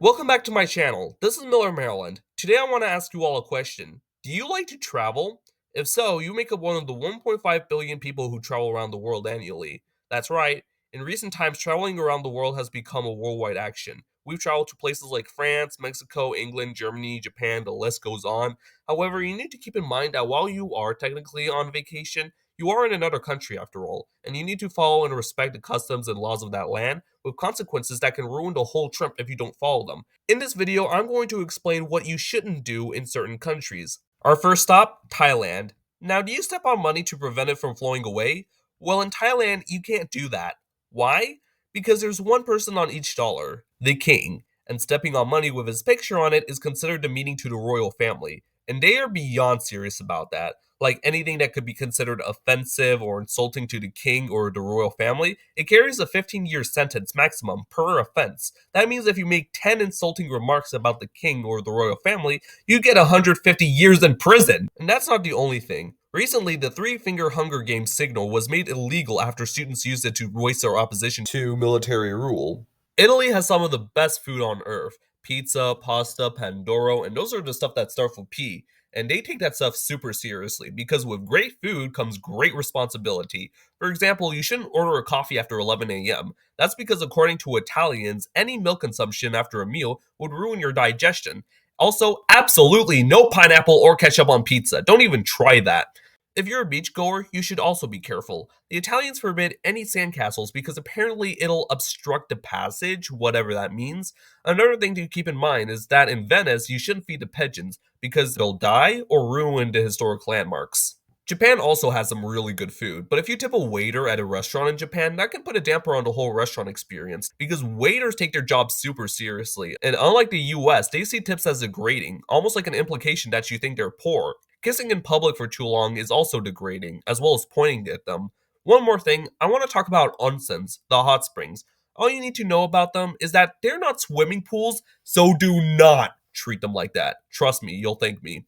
Welcome back to my channel. This is Miller, Maryland. Today I want to ask you all a question. Do you like to travel? If so, you make up one of the 1.5 billion people who travel around the world annually. That's right. In recent times, traveling around the world has become a worldwide action. We've traveled to places like France, Mexico, England, Germany, Japan, the list goes on. However, you need to keep in mind that while you are technically on vacation, you are in another country after all, and you need to follow and respect the customs and laws of that land, with consequences that can ruin the whole trip if you don't follow them. In this video, I'm going to explain what you shouldn't do in certain countries. Our first stop, Thailand. Now, do you step on money to prevent it from flowing away? Well, in Thailand, you can't do that. Why? Because there's one person on each dollar, the king, and stepping on money with his picture on it is considered demeaning to the royal family, and they are beyond serious about that. Like anything that could be considered offensive or insulting to the king or the royal family, it carries a 15-year sentence maximum per offense. That means if you make 10 insulting remarks about the king or the royal family, you get 150 years in prison. And that's not the only thing. Recently, the three-finger Hunger Games signal was made illegal after students used it to voice their opposition to military rule. Italy has some of the best food on earth. Pizza, pasta, pandoro, and those are the stuff that start with P. And they take that stuff super seriously because with great food comes great responsibility. For example, you shouldn't order a coffee after 11 a.m. That's because, according to Italians, any milk consumption after a meal would ruin your digestion. Also, absolutely no pineapple or ketchup on pizza. Don't even try that. If you're a beachgoer, you should also be careful. The Italians forbid any sandcastles because apparently it'll obstruct the passage, whatever that means. Another thing to keep in mind is that in Venice, you shouldn't feed the pigeons because they'll die or ruin the historic landmarks. Japan also has some really good food, but if you tip a waiter at a restaurant in Japan, that can put a damper on the whole restaurant experience because waiters take their job super seriously. And unlike the US, they see tips as degrading, almost like an implication that you think they're poor. Kissing in public for too long is also degrading, as well as pointing at them. One more thing, I want to talk about onsens, the hot springs. All you need to know about them is that they're not swimming pools, so do not treat them like that. Trust me, you'll thank me.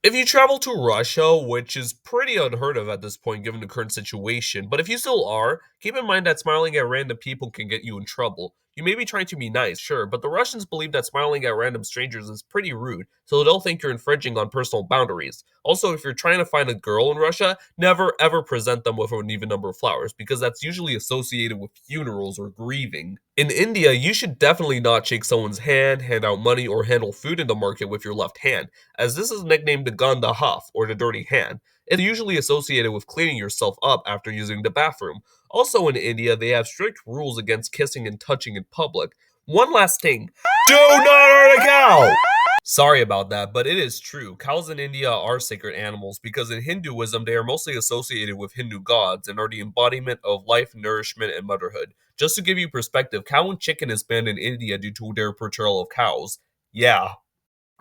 If you travel to Russia, which is pretty unheard of at this point given the current situation, but if you still are, keep in mind that smiling at random people can get you in trouble. You may be trying to be nice, sure, but the Russians believe that smiling at random strangers is pretty rude, so they'll think you're infringing on personal boundaries. Also, if you're trying to find a girl in Russia, never ever present them with an even number of flowers, because that's usually associated with funerals or grieving. In India, you should definitely not shake someone's hand, hand out money, or handle food in the market with your left hand, as this is nicknamed the Ganda Huff, or the dirty hand. It's usually associated with cleaning yourself up after using the bathroom. Also in India, they have strict rules against kissing and touching in public. One last thing, do not hurt a cow! Sorry about that, but it is true. Cows in India are sacred animals because in Hinduism they are mostly associated with Hindu gods and are the embodiment of life, nourishment, and motherhood. Just to give you perspective, cow and chicken is banned in India due to their portrayal of cows. Yeah.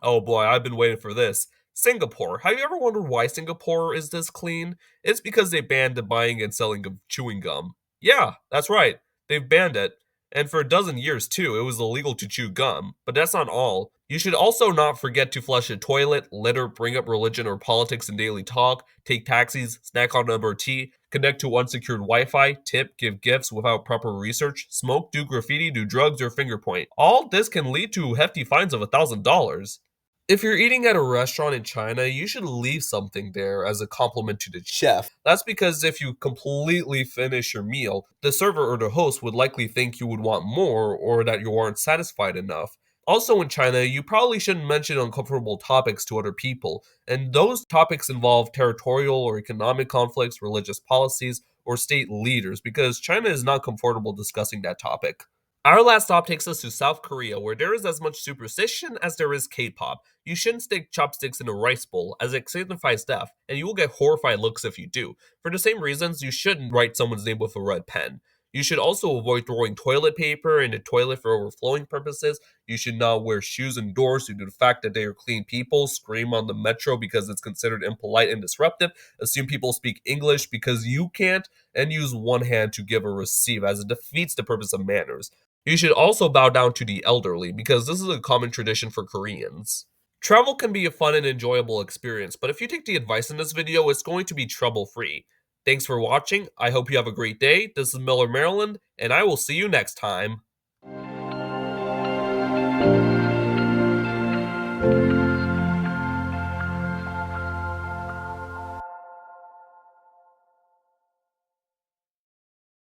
Oh boy, I've been waiting for this. Singapore. Have you ever wondered why Singapore is this clean? It's because they banned the buying and selling of chewing gum. Yeah, that's right. They've banned it. And for a dozen years, too, it was illegal to chew gum. But that's not all. You should also not forget to flush a toilet, litter, bring up religion or politics in daily talk, take taxis, snack on number tea, connect to unsecured Wi Fi, tip, give gifts without proper research, smoke, do graffiti, do drugs, or finger point. All this can lead to hefty fines of $1,000. If you're eating at a restaurant in China, you should leave something there as a compliment to the chef. That's because if you completely finish your meal, the server or the host would likely think you would want more or that you aren't satisfied enough. Also in China, you probably shouldn't mention uncomfortable topics to other people, and those topics involve territorial or economic conflicts, religious policies, or state leaders because China is not comfortable discussing that topic. Our last stop takes us to South Korea, where there is as much superstition as there is K-pop. You shouldn't stick chopsticks in a rice bowl, as it signifies death, and you will get horrified looks if you do. For the same reasons, you shouldn't write someone's name with a red pen. You should also avoid throwing toilet paper in the toilet for overflowing purposes. You should not wear shoes indoors due to the fact that they are clean people, scream on the metro because it's considered impolite and disruptive, assume people speak English because you can't, and use one hand to give or receive, as it defeats the purpose of manners. You should also bow down to the elderly because this is a common tradition for Koreans. Travel can be a fun and enjoyable experience, but if you take the advice in this video, it's going to be trouble-free. Thanks for watching, I hope you have a great day, this is Miller, Maryland, and I will see you next time.